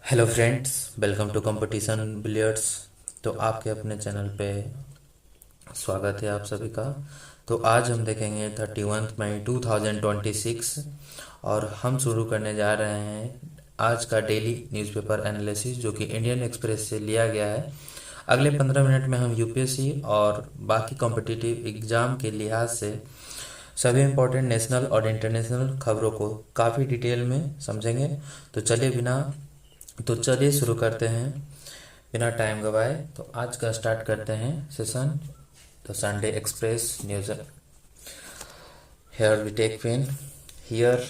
Hello friends, welcome to competition billiards. तो आपके अपने चैनल पे स्वागत है आप सभी का। तो आज हम देखेंगे 31 मई 2026 और हम शुरू करने जा रहे हैं आज का डेली न्यूज़पेपर एनालिसिस जो कि इंडियन एक्सप्रेस से लिया गया है। अगले 15 मिनट में हम यूपीएससी और बाकी कॉम्पिटिटिव एग्ज़ाम के लिहाज से सभी इम्पोर्टेंट नेशनल और इंटरनेशनल खबरों को काफ़ी डिटेल में समझेंगे। तो चलिए शुरू करते हैं बिना टाइम गवाए। तो आज का स्टार्ट करते हैं session the Sunday Express news. Here we take pen here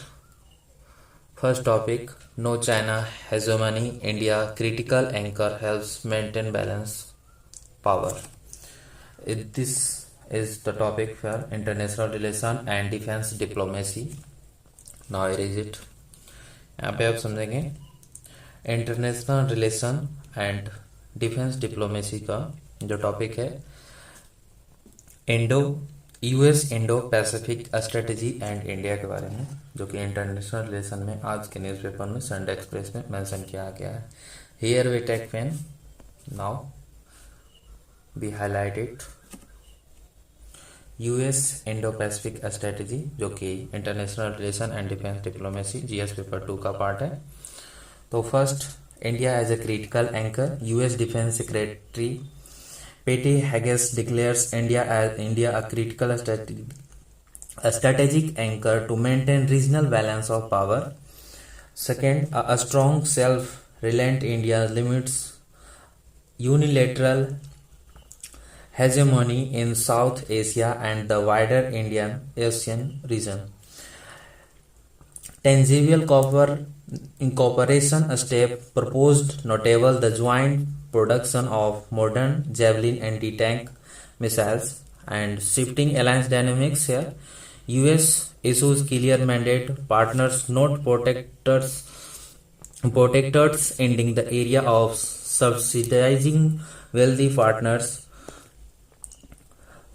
first topic, no China hegemony, India critical anchor helps maintain balance power. This is the topic for international relation and defense diplomacy. Now here is it. यहाँ पे आप समझेंगे international relation and defence diplomacy का जो topic है, US Indo Pacific strategy and India के बारे में, जो कि इंटरनेशनल रिलेशन में आज के न्यूज़पेपर में संडे एक्सप्रेस में मेंशन किया गया है। Here we take pen, now we highlight it. US Indo Pacific strategy जो कि international relation and defence diplomacy GS paper 2 का पार्ट है। तो first, India as a critical anchor, US defence secretary Pete Hegseth declares India a critical strategic anchor to maintain regional balance of power. Second, a strong self-reliant India limits unilateral hegemony in South Asia and the wider Indian Ocean region. Tangible incorporation step proposed notable the joint production of modern Javelin anti-tank missiles and shifting alliance dynamics here. US issues clear mandate, partners not protectors ending the area of subsidizing wealthy partners.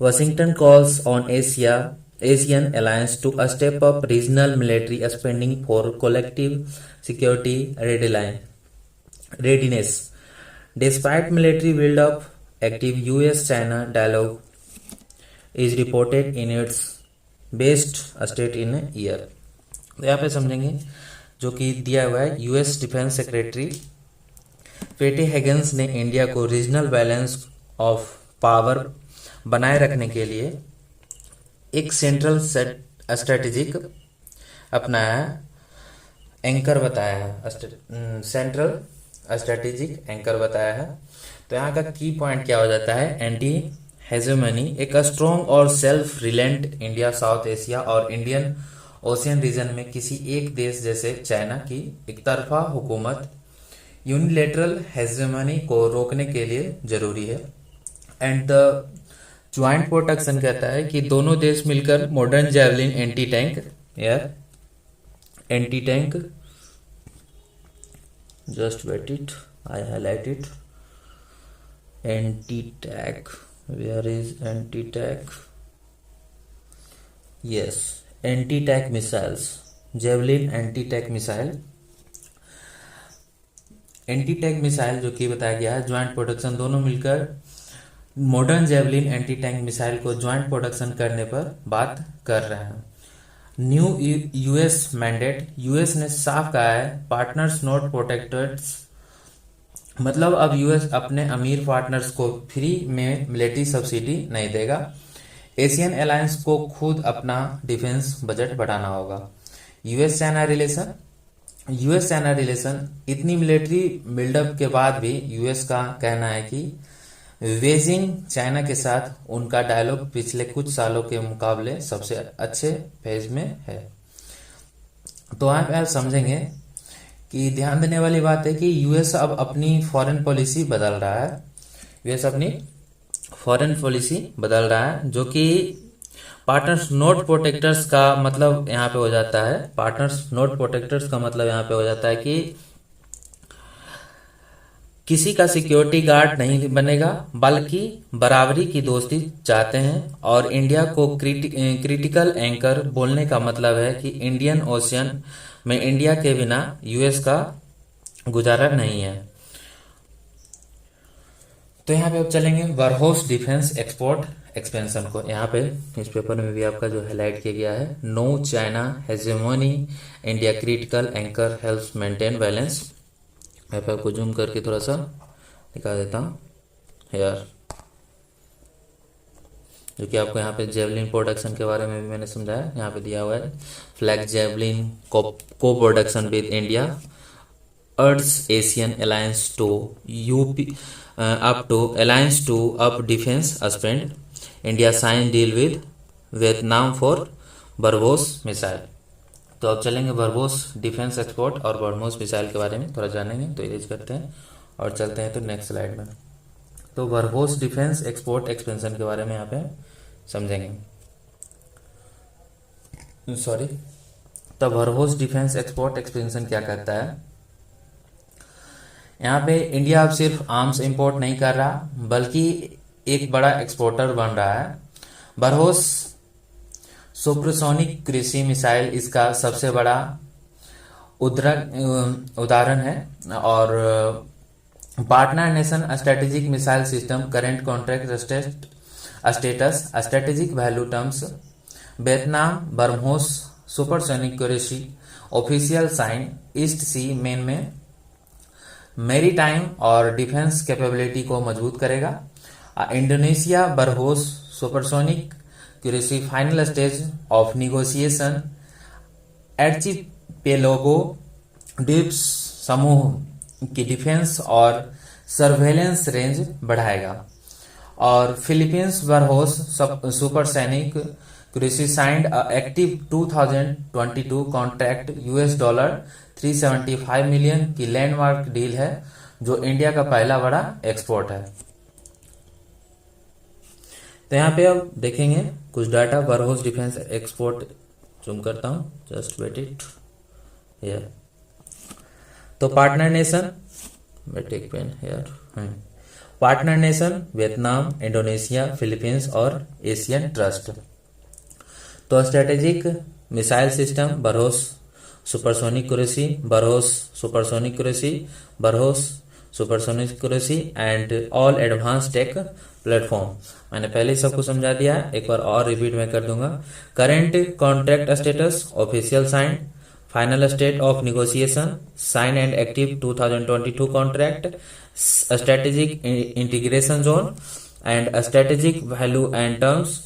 Washington calls on Asian alliance to step up regional military spending for collective security readiness. Despite military build-up, active US-China dialogue is reported in its best state in a year. तो यहाँ पे समझेंगे जो कि दिया हुआ है, US defence secretary पेटी हेगेंस ने इंडिया को रीजनल बैलेंस ऑफ पावर बनाए रखने के लिए एक सेंट्रल स्ट्रेटेजिक अपनाया, एंकर बताया है, सेंट्रल स्ट्रेटेजिक एंकर बताया है। तो यहाँ का की पॉइंट क्या हो जाता है, एंटी हेजेमनी, एक स्ट्रॉन्ग और self reliant India south Asia और इंडियन ओशियन रीजन में किसी एक देश जैसे चाइना की एक तरफा हुकूमत यूनिलेटरल हेजेमनी को रोकने के लिए जरूरी है। एंड द ज्वाइंट प्रोटेक्शन कहता है कि दोनों देश मिलकर modern javelin anti tank just wait it, I highlight it, anti tank, where is anti tank, yes, anti tank missiles, javelin anti tank missile जो कि बताया गया है, ज्वाइंट प्रोटेक्शन, दोनों मिलकर modern javelin anti tank missile को joint production करने पर बात कर रहे हैं। न्यू यूएस मैंडेट, यूएस ने साफ कहा है पार्टनर्स नॉट प्रोटेक्टर्स, मतलब अब यूएस अपने अमीर पार्टनर्स को फ्री में मिलिट्री सब्सिडी नहीं देगा। एशियन अलायंस को खुद अपना डिफेंस बजट बढ़ाना होगा। यूएस चाइना रिलेशन इतनी मिलिट्री बिल्डअप के बाद भी यूएस का कहना है कि बेजिंग चाइना के साथ उनका डायलॉग पिछले कुछ सालों के मुकाबले सबसे अच्छे फेज में है। तो आप समझेंगे कि ध्यान देने वाली बात है कि यूएस अब अपनी फॉरेन पॉलिसी बदल रहा है। जो कि पार्टनर्स नॉट प्रोटेक्टर्स का मतलब यहाँ पे हो जाता है, कि किसी का सिक्योरिटी गार्ड नहीं बनेगा, बल्कि बराबरी की दोस्ती चाहते हैं। और इंडिया को क्रिटिकल एंकर बोलने का मतलब है कि इंडियन ओशियन में इंडिया के बिना यूएस का गुजारा नहीं है। तो यहाँ पे अब चलेंगे बरहोस डिफेंस एक्सपोर्ट एक्सपेंशन को। यहाँ पे इस पेपर में भी आपका जो हाईलाइट किया गया है, no China hegemony India critical anchor helps maintain balance. यहाँ पे आपको जूम करके थोड़ा सा दिखा देता हूँ यार, जो कि आपको यहाँ पे जेवलिन प्रोडक्शन के बारे में भी मैंने समझाया। यहाँ पे दिया हुआ है फ्लैग जेवलिन को production with India urge Asian alliance to UP up to alliance to up defense spend. India signed deal with Vietnam for BrahMos missile. तो अब चलेंगे बरबोस डिफेंस एक्सपोर्ट और बरबोस मिसाइल के बारे में थोड़ा जानेंगे। तो इरेज करते हैं और चलते हैं तो नेक्स्ट स्लाइड में। तो बरबोस डिफेंस एक्सपोर्ट एक्सपेंशन के बारे में यहाँ पे समझेंगे। सॉरी, तो बरबोस डिफेंस एक्सपोर्ट एक्सपेंशन क्या करता है? यहाँ पे इंडिया अब सिर्फ आर्म्स इंपोर्ट नहीं कर रहा, बल्कि एक बड़ा एक्सपोर्टर बन रहा है। बरहोस सुपरसोनिक कृषि मिसाइल इसका सबसे बड़ा उदाहरण है। और partner nation strategic missile system current contract status strategic value terms Vietnam BrahMos supersonic cruise official sign East Sea main में मैरीटाइम और डिफेंस कैपेबिलिटी को मजबूत करेगा। Indonesia BrahMos supersonic cruise final stage of negotiation archipelago द्वीप समूह की डिफेंस और surveillance range बढ़ाएगा। और Philippines BrahMos supersonic cruise signed active 2022 contract $375 million की लैंडमार्क डील है, जो इंडिया का पहला बड़ा एक्सपोर्ट है। तो यहाँ पे अब देखेंगे कुछ data BrahMos defence export. Zoom करता हूँ, जस्ट वेट इट हियर। तो पार्टनर नेशन, वेट एक pen here, partner nation Vietnam, Indonesia, Philippines और एशियन ट्रस्ट। तो strategic missile system BrahMos supersonic कृषि, बरहोस सुपरसोनिक कृषि, बरहोस सुपरसोनिक कृषि and all advance tech platform. मैंने पहले ही सबको समझा दिया है, एक बार और रिपीट मैं कर दूंगा। Current contract status official sign, final state of negotiation sign and active 2022 contract, strategic integration zone and strategic value and terms,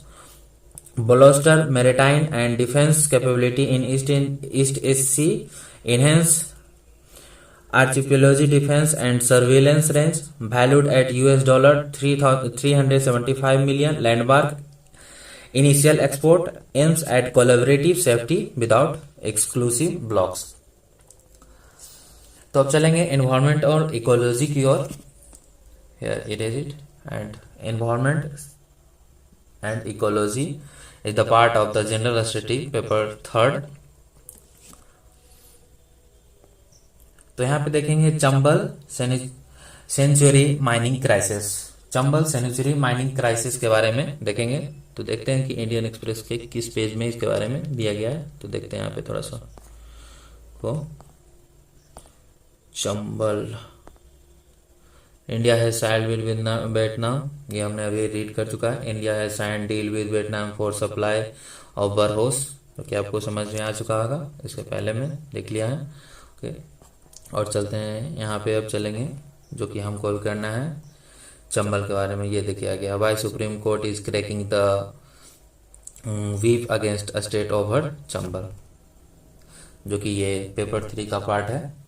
bolster maritime and defense capability in East SC, enhance archipelago defense and surveillance range, valued at $375 million, landmark initial export, aims at collaborative safety without exclusive blocks। तो अब चलेंगे environment और ecology की ओर। Here it is it, and environment and ecology is the part of the general study paper 3rd। तो यहाँ पे देखेंगे Chambal sanctuary mining crisis. Chambal sanctuary mining crisis के बारे में देखेंगे। तो देखते हैं कि इंडियन एक्सप्रेस के किस पेज में इसके बारे में दिया गया है। तो देखते हैं यहाँ पे थोड़ा सा को चंबल इंडिया है साइड विद वियतनाम, ये हमने अभी रीड कर चुका है। इंडिया है sign deal with Vietnam for supply of BrahMos, तो क्या आपको समझ में आ चुका होगा, इसके पहले में देख लिया है। ओके, और चलते हैं यहाँ पे, अब चलेंगे जो कि हमको अभी करना है चंबल के बारे में। ये देखिए गया, why supreme court is cracking the whip against state over Chambal, जो कि ये पेपर 3 का पार्ट है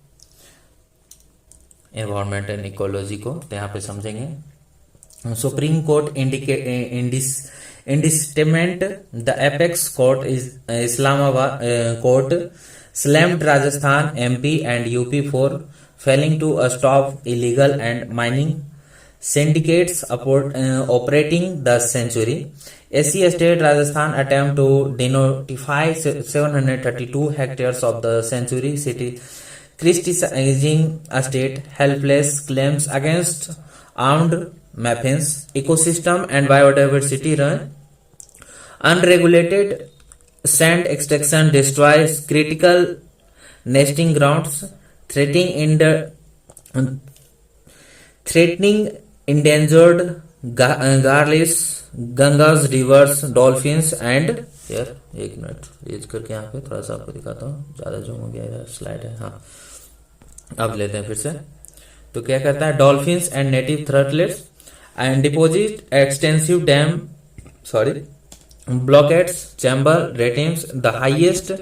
एनवायरमेंट एंड इकोलॉजी को। तो यहाँ पे समझेंगे supreme court indictment the apex court is Islamabad court slammed Rajasthan MP and UP for failing to stop illegal and mining syndicates operating the sanctuary. SC state Rajasthan attempt to denotify 732 hectares of the sanctuary city, criticizing a state helpless claims against armed mafians, ecosystem and biodiversity run. Unregulated sand extraction destroys critical nesting grounds, threatening endangered gharials, Ganges, rivers, dolphins and यार एक minute reach करके यहाँ पे थोड़ा सा आपको दिखाता हूँ, ज्यादा जूम हो गया यार स्लाइड है। हाँ अब लेते हैं फिर से। तो क्या कहता है, dolphins and native turtles and deposit extensive dam blockades chamber retains the highest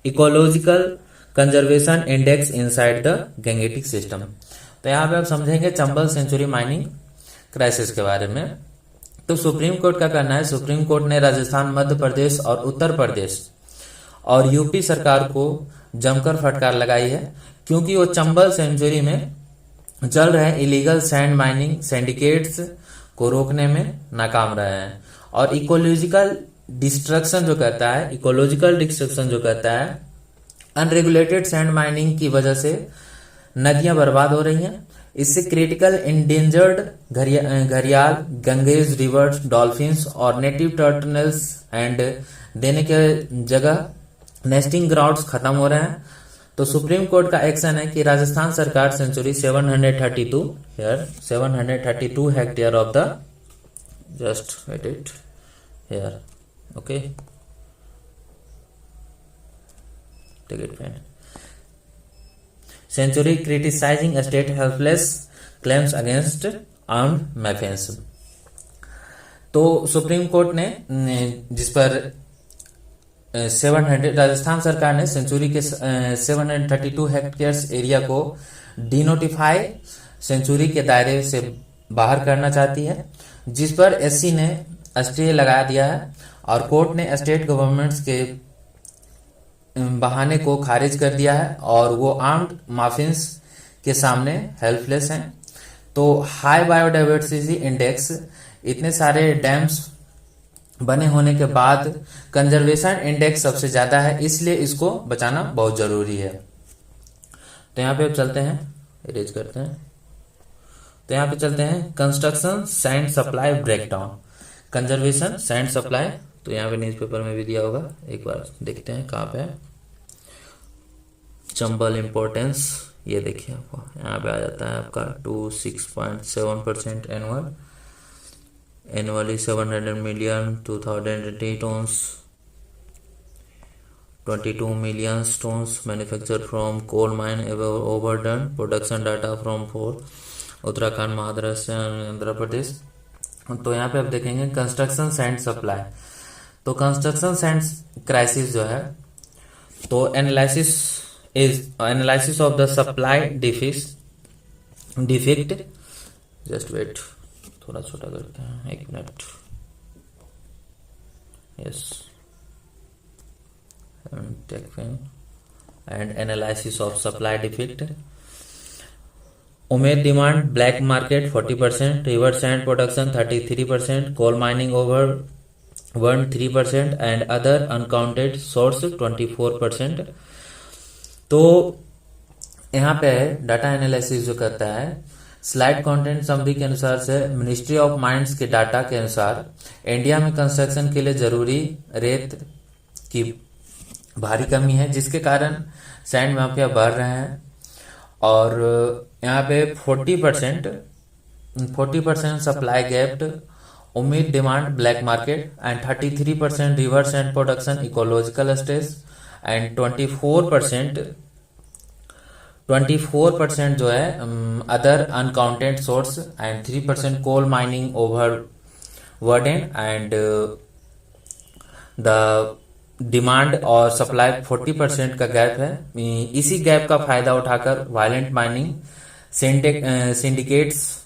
ecological conservation index inside the Gangetic system। तो यहाँ पे आप समझेंगे चंबल सेंचुरी माइनिंग क्राइसिस के बारे में। तो सुप्रीम कोर्ट का कहना है, सुप्रीम कोर्ट ने राजस्थान, मध्य प्रदेश और उत्तर प्रदेश और यूपी सरकार को जमकर फटकार लगाई है, क्योंकि वो चंबल सेंचुरी में चल रहे इलीगल सैंड माइनिंग सिंडिकेट्स को रोकने में नाकाम रहे हैं। और इकोलॉजिकल डिस्ट्रक्शन जो कहता है अनरेगुलेटेड सैंड माइनिंग की वजह से नदियां बर्बाद हो रही हैं। इससे क्रिटिकल इंडेंजर्ड घड़ियाल, गंगेज रिवर्स, डॉल्फिन्स और नेटिव टर्टल्स एंड देने के जगह नेस्टिंग ग्राउंड्स खत्म हो रहे हैं। तो सुप्रीम कोर्ट का एक्शन है कि राजस्थान सरकार sanctuary 732 hectare of the just wait it here, okay, take it pen century criticizing state helpless claims against armed mafians। तो सुप्रीम कोर्ट ने जिस पर 700 राजस्थान सरकार ने सेंचुरी के 732 हेक्टेयर्स एरिया को डिनोटिफाई सेंचुरी के दायरे से बाहर करना चाहती है, जिस पर एससी ने स्टे लगा दिया है और कोर्ट ने स्टेट गवर्नमेंट्स के बहाने को खारिज कर दिया है और वो आर्म्ड माफियंस के सामने हेल्पलेस हैं। तो हाई बायोडाइवर्सिटी इंडेक्स, इतने सारे डैम्स बने होने के बाद कंजर्वेशन इंडेक्स सबसे ज्यादा है, इसलिए इसको बचाना बहुत जरूरी है। तो यहाँ पे अब चलते हैं, इरेज करते हैं। तो यहाँ पे चलते हैं construction sand supply breakdown, conservation sand supply. तो यहाँ पे न्यूज़पेपर में भी दिया होगा, एक बार देखते हैं कहाँ पे है। चंबल इम्पोर्टेंस, ये देखिए आपको यहाँ पे आ जाता है आपका 26.7% annually 700 million 2080 tonnes 22 million tons manufactured from coal mine overdone production data from 4 Uttarakhand, Maharashtra, Andhra Pradesh. तो यहाँ पे आप देखेंगे कंस्ट्रक्शन सैंड सप्लाई। तो कंस्ट्रक्शन सैंड क्राइसिस जो है, तो analysis of the supply defect, just wait थोड़ा छोटा करते हैं, एक मिनट, yes, and analysis of supply defect. Unmet demand black market 40%, river sand production 33%, coal mining over 3% and other unaccounted source 24%। तो यहाँ पे डाटा एनालिसिस जो करता है, स्लाइड कंटेंट समरी के अनुसार से मिनिस्ट्री ऑफ माइंस के डाटा के अनुसार इंडिया में कंस्ट्रक्शन के लिए जरूरी रेत की भारी कमी है, जिसके कारण सैंड माफिया बढ़ रहे हैं। और यहाँ पे 40% सप्लाई गैप्ड, उम्मीद demand black market and 33% river sand production ecological stress and 24% जो है other unaccounted source and 3% coal mining overburden and the demand और सप्लाई 40% का गैप है। इसी गैप का फायदा उठाकर वायलेंट माइनिंग सिंडिकेट्स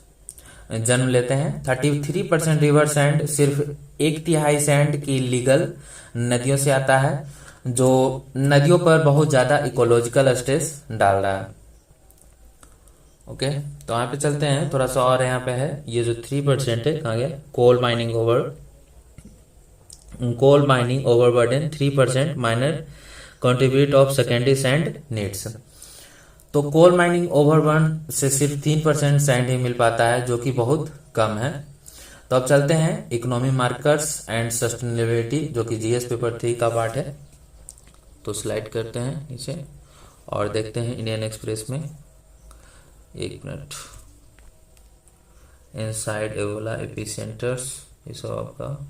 जन्म लेते हैं। 33% रिवर सैंड, सिर्फ 1/3 सैंड की लीगल नदियों से आता है, जो नदियों पर बहुत ज्यादा इकोलॉजिकल स्ट्रेस डाल रहा है। ओके, तो यहाँ पे चलते हैं थोड़ा सा और। यहाँ पे है ये जो 3% है, कहाँ गया, coal mining overburden 3% minor contribute of secondary sand needs. तो कोल माइनिंग ओवरबर्न से सिर्फ 3% सैंड ही मिल पाता है, जो कि बहुत कम है। तो अब चलते हैं इकोनॉमी मार्कर्स एंड सस्टेनेबिलिटी, जो कि जीएस पेपर 3 का पार्ट है। तो स्लाइड करते हैं नीचे और देखते हैं इंडियन एक्सप्रेस में, एक मिनट, इनसाइड एबोला एपिसेंटर्स, ये सब आपका,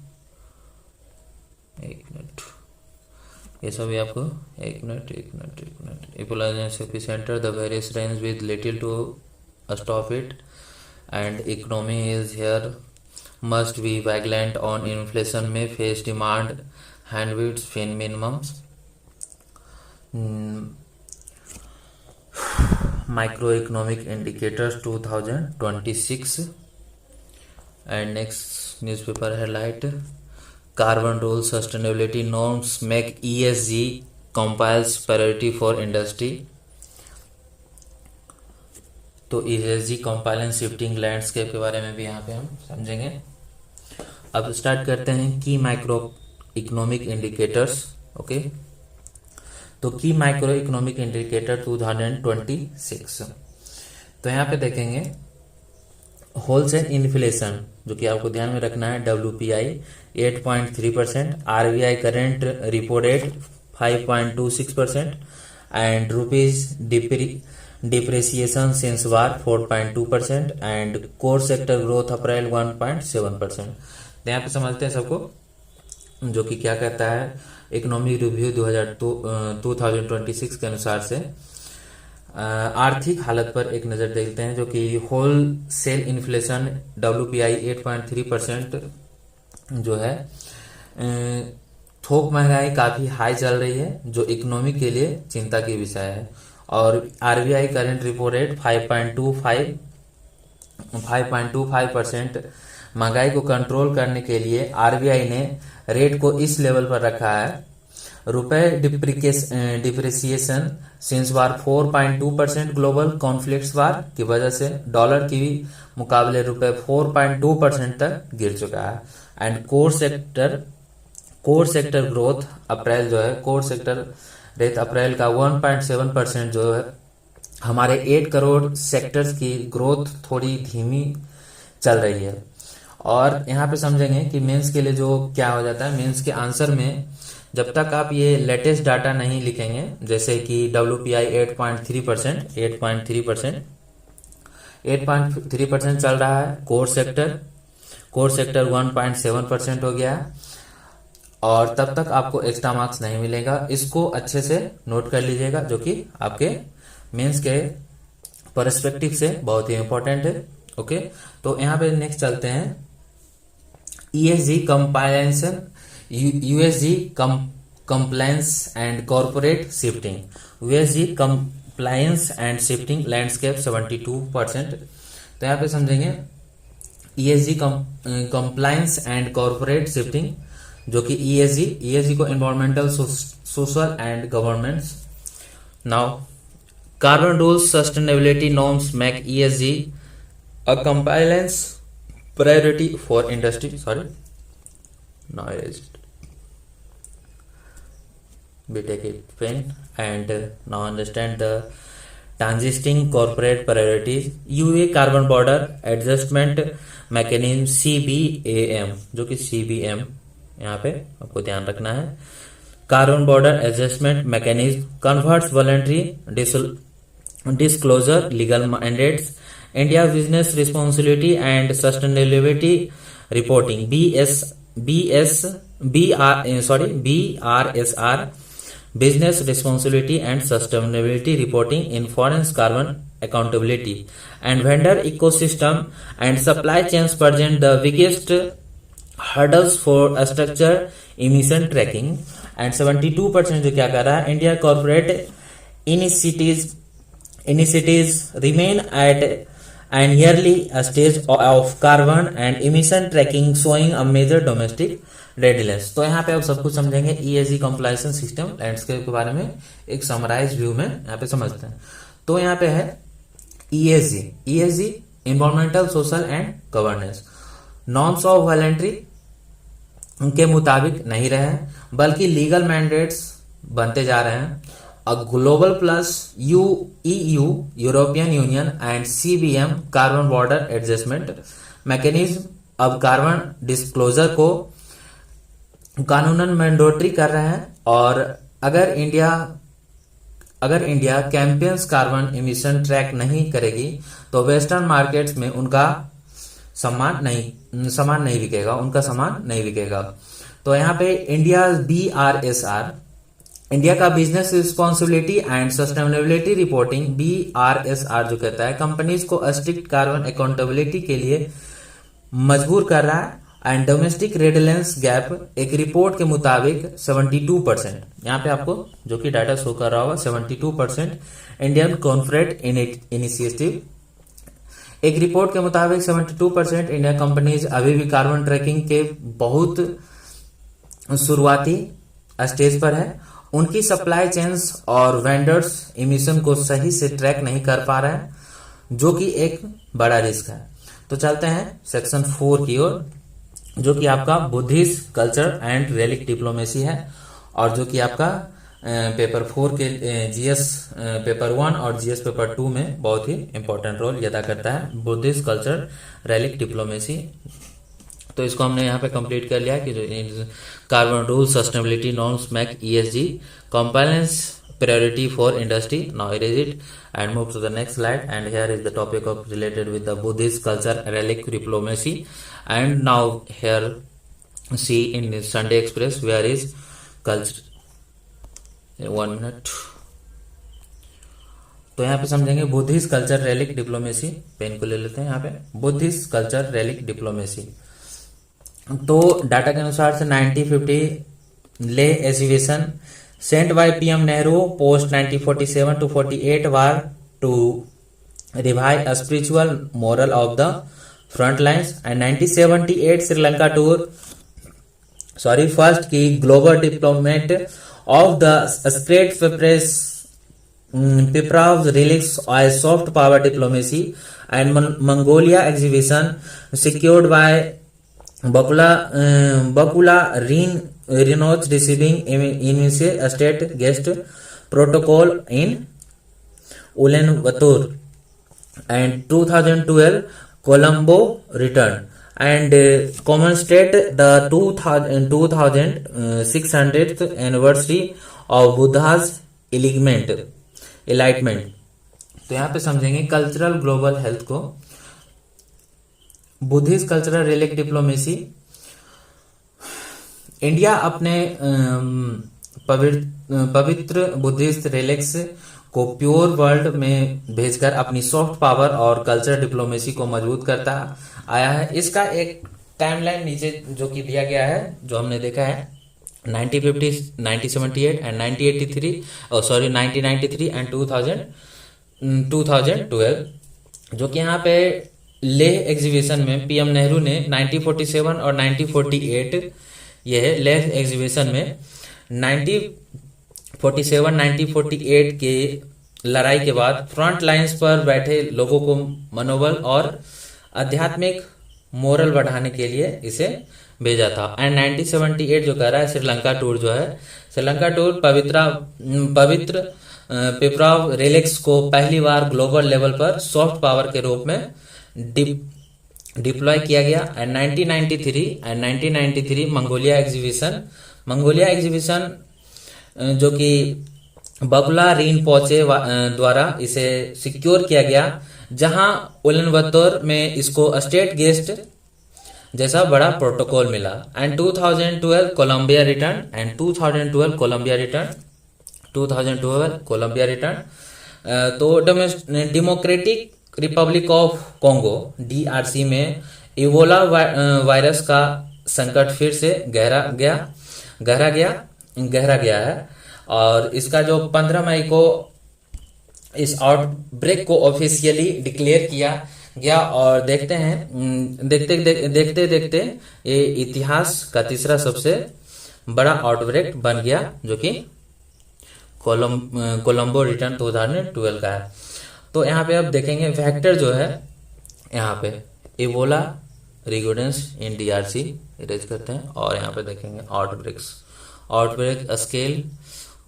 एक मिनट, ये सब भी आपको, एक minute, Ebola epicentre, the various range with little to stop it, and economy is here must be vigilant on inflation may face demand handweights fin minimums. Microeconomic indicators 2026, and next newspaper headlight, carbon rules sustainability norms make ESG compiles priority for industry. तो ESG compliance shifting landscape के बारे में भी यहाँ पे हम समझेंगे। अब स्टार्ट करते हैं की माइक्रो इकोनॉमिक इंडिकेटर्स। ओके, तो की माइक्रो इकोनॉमिक इंडिकेटर 2026, तो यहाँ पे देखेंगे होलसेल इन्फ्लेशन, जो कि आपको ध्यान में रखना है, WPI 8.3%, RBI current repo rate 5.26%, and rupees depreciation since war 4.2%, and core sector growth अप्रैल 1.7%। तो यहाँ पे समझते हैं सबको, जो कि क्या कहता है इकोनॉमिक रिव्यू 2026 के अनुसार से आर्थिक हालत पर एक नज़र देखते हैं, जो कि होल सेल इन्फ्लेशन WPI 8.3% जो है, थोक महंगाई काफ़ी हाई चल रही है, जो इकोनॉमी के लिए चिंता की विषय है। और RBI करेंट रिपो रेट 5.25% महंगाई को कंट्रोल करने के लिए RBI ने रेट को इस लेवल पर रखा है। रुपए डिप्रिसिएशन सिंस वार 4.2% ग्लोबल कॉन्फ्लिक्ट्स वार की वजह से डॉलर की मुकाबले रुपए 4.2% तक गिर चुका है। एंड कोर सेक्टर ग्रोथ अप्रैल जो है, कोर सेक्टर रेट अप्रैल का 1.7% जो है, हमारे 8 करोड़ सेक्टर्स की ग्रोथ थोड़ी धीमी चल रही है। और यहाँ पे समझेंगे कि मेंस के लिए जो क्या हो जाता है, मेंस के आंसर में जब तक आप ये लेटेस्ट डाटा नहीं लिखेंगे, जैसे कि WPI 8.3% चल रहा है, कोर सेक्टर 1.7% हो गया, और तब तक आपको एक्स्ट्रा मार्क्स नहीं मिलेगा। इसको अच्छे से नोट कर लीजिएगा, जो कि आपके मेंस के पर्सपेक्टिव से बहुत ही इंपॉर्टेंट है। ओके, तो यहाँ पे नेक्स्ट चलते हैं ESG compliance, USG compliance and corporate shifting, USG compliance and shifting landscape 72%। तो यहाँ पे समझेंगे ESG compliance and corporate shifting, जो कि ESG को environmental, social and governance. Now carbon rules sustainability norms make ESG a compliance priority for industry. Now we take it pen and now understand the transiting corporate priorities। UA carbon border adjustment mechanism CBAM, जो कि CBM यहाँ पे आपको ध्यान रखना है। Carbon border adjustment mechanism converts voluntary disclosure legal mandates, India business responsibility and sustainability reporting BRSR business responsibility and sustainability reporting informs carbon accountability, and vendor ecosystem and supply chains present the biggest hurdles for structure emission tracking। and 72% जो क्या कर रहा है, India corporate initiatives remain at an early stage of carbon and emission tracking showing a major domestic readiness। तो यहाँ पे आप सब कुछ समझेंगे ESG कंप्लायंस सिस्टम लैंडस्केप के बारे में एक समराइज व्यू में यहाँ पे समझते हैं। तो यहाँ पे है ESG environmental, social and governance. Norms of voluntary उनके मुताबिक नहीं रहे, बल्कि लीगल मैंडेट्स बनते जा रहे हैं। Global plus EU European union and CBM carbon border adjustment mechanism अब कार्बन डिस्क्लोजर को कानूनन मैंडेटरी कर रहे हैं। और अगर India campaigns carbon emission track नहीं करेगी तो वेस्टर्न मार्केट्स में उनका सामान नहीं बिकेगा, उनका सामान नहीं बिकेगा। तो यहाँ पे इंडिया BRSR, इंडिया का business responsibility and sustainability reporting, BRSR जो कहता है कंपनीज को स्ट्रिक्ट कार्बन अकाउंटेबिलिटी के लिए मजबूर कर रहा है। एंड डोमेस्टिक रेडिलेंस गैप एक रिपोर्ट के मुताबिक 72%, यहाँ पे आपको जो कि डाटा शो कर रहा होगा 72% इंडियन कॉर्पोरेट इनिशिएटिव, एक रिपोर्ट के मुताबिक 72% इंडियन कंपनीज अभी भी कार्बन ट्रैकिंग के बहुत शुरुआती स्टेज पर है। उनकी सप्लाई चेन्स और वेंडर्स इमिशन को सही से ट्रैक नहीं कर पा रहे हैं, जो कि एक बड़ा रिस्क है। तो चलते हैं सेक्शन 4 की ओर, जो कि आपका Buddhist culture and relic diplomacy है, और जो कि आपका पेपर 4 के GS पेपर 1 और GS पेपर 2 में बहुत ही इंपॉर्टेंट रोल अदा करता है, बुद्धिस्ट कल्चर रेलिक डिप्लोमेसी। तो इसको हमने यहाँ पे कंप्लीट कर लिया कि जो carbon rule sustainability norms make ESG compliance priority for industry. Now erase it and move to the next slide, and here is the topic of related with the Buddhist culture relic diplomacy. And now here see in the Sunday Express where is culture, 1 minute। तो यहाँ पे समझेंगे Buddhist culture relic diplomacy, pen को ले लेते हैं यहाँ पे, बुद्धिस्ट कल्चर रेलिक डिप्लोमेसी। तो डाटा के अनुसार से 1950 ले exhibition sent by PM Nehru post 1947 to 48 war to revive a spiritual moral of the front lines, and 1978 Sri Lanka tour, first key global diplomat of the Strait Piprav's relics as soft power diplomacy, and Mongolia exhibition secured by Bakula Reno's receiving initial state guest protocol in Ulaanbaatar, and 2012 Colombo return, and commemorated the 2600th anniversary of Buddha's enlightenment। तो यहाँ पे समझेंगे cultural global health को, Buddhist cultural relic diplomacy. India अपने पवित्र Buddhist relics को pure world में भेजकर अपनी सॉफ्ट पावर और कल्चरल डिप्लोमेसी को मजबूत करता आया है। इसका एक टाइमलाइन नीचे जो कि दिया गया है, जो हमने देखा है 1950, 1978 एंड 1993 एंड 2012, जो कि यहाँ पे लेह एग्जीबिशन में पीएम नेहरू ने 1947 और 1948, यह है लेह एग्जीबिशन में 1947-1948 के लड़ाई के बाद फ्रंट लाइंस पर बैठे लोगों को मनोबल और आध्यात्मिक मोरल बढ़ाने के लिए इसे भेजा था। एंड 1978 जो कह रहा है श्रीलंका टूर, जो है श्रीलंका टूर पवित्र पिपराव रेलिक्स को पहली बार ग्लोबल लेवल पर सॉफ्ट पावर के रूप में डिप्लॉय किया गया। एंड 1993 मंगोलिया एग्जीबिशन जो कि बगुला रिनपोचे द्वारा इसे सिक्योर किया गया, जहां उलानबातर में इसको स्टेट गेस्ट जैसा बड़ा प्रोटोकॉल मिला। And 2012 Colombia return. तो democratic republic of Congo DRC में इबोला वायरस का संकट फिर से गहरा गया है, और इसका जो 15 मई को इस आउटब्रेक को ऑफिशियली डिक्लेयर किया गया। और देखते ये इतिहास का तीसरा सबसे बड़ा आउटब्रेक बन गया, जो कि कोलंबो रिटर्न 2012 का है। तो यहाँ पे अब देखेंगे फैक्टर जो है, यहाँ पे Ebola resurgence in DRC erase करते हैं, और यहाँ पे देखेंगे outbreak scale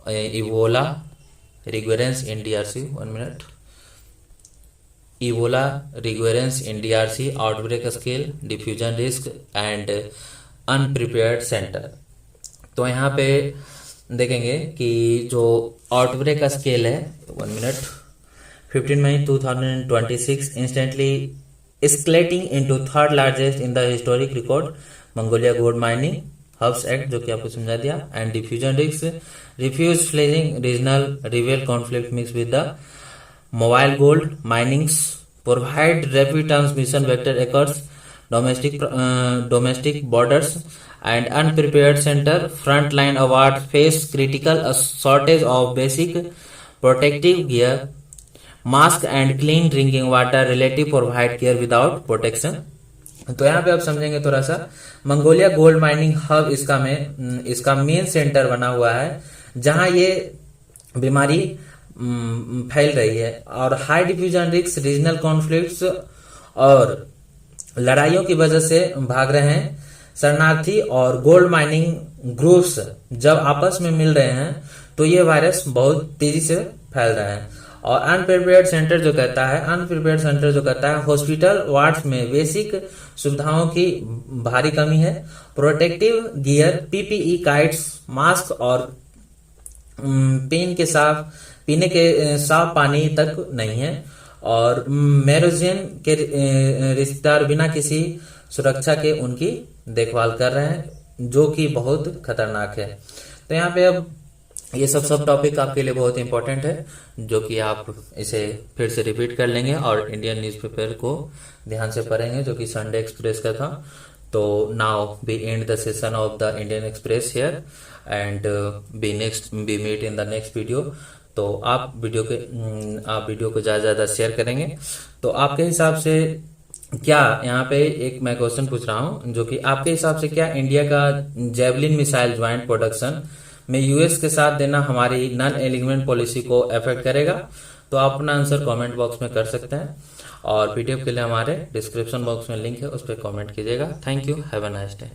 Ebola resurgence in DRC, 1 मिनट, Ebola resurgence in DRC outbreak scale, diffusion risk and unprepared centre. तो यहाँ पे देखेंगे कि जो आउटब्रेक का स्केल है, 1 minute, 15 May 2026 instantly escalating into third largest in the historic record Mongolia gold mining hubs act, जो कि आपको समझा दिया, and diffusion risk, refuge fledging regional rival conflict mix with the mobile gold minings provide rapid transmission vector across domestic borders and unprepared center frontline awards face critical shortage of basic protective gear, mask and clean drinking water relative provide care without protection। तो यहाँ पे आप समझेंगे थोड़ा सा, Mongolia gold mining hub इसका main centre बना हुआ है जहां ये बीमारी फैल रही है, और high diffusion risk, regional conflicts और लड़ाइयों की वजह से भाग रहे हैं शरणार्थी और गोल्ड माइनिंग ग्रुप्स जब आपस में मिल रहे हैं तो ये वायरस बहुत तेजी से फैल रहा है। और अनप्रिपेयर्ड सेंटर जो कहता है हॉस्पिटल वार्ड्स में बेसिक सुविधाओं की भारी कमी है, protective gear, PPE kits, mask और पीने के साफ पानी तक नहीं है, और मेरोजियन के रिश्तेदार बिना किसी सुरक्षा के उनकी देखभाल कर रहे हैं, जो कि बहुत खतरनाक है। तो यहाँ पे अब ये सब टॉपिक आपके लिए बहुत इंपॉर्टेंट है, जो कि आप इसे फिर से रिपीट कर लेंगे और इंडियन न्यूज़पेपर को ध्यान से पढ़ेंगे, जो कि संडे एक्सप्रेस का था। तो now we end the session of the Indian Express here and we meet in the next video. तो आप वीडियो को ज़्यादा शेयर करेंगे। तो आपके हिसाब से क्या, यहाँ पे एक मैं क्वेश्चन पूछ रहा हूँ, जो कि आपके हिसाब से क्या इंडिया का जेवलिन मिसाइल ज्वाइंट प्रोडक्शन में यूएस के साथ देना हमारी नॉन एलिगमेंट पॉलिसी को अफेक्ट करेगा? तो आप अपना आंसर कमेंट बॉक्स में कर सकते हैं, और पीडीएफ के लिए हमारे डिस्क्रिप्शन बॉक्स में लिंक है, उस पर कमेंट कीजिएगा। Thank you, have a nice day.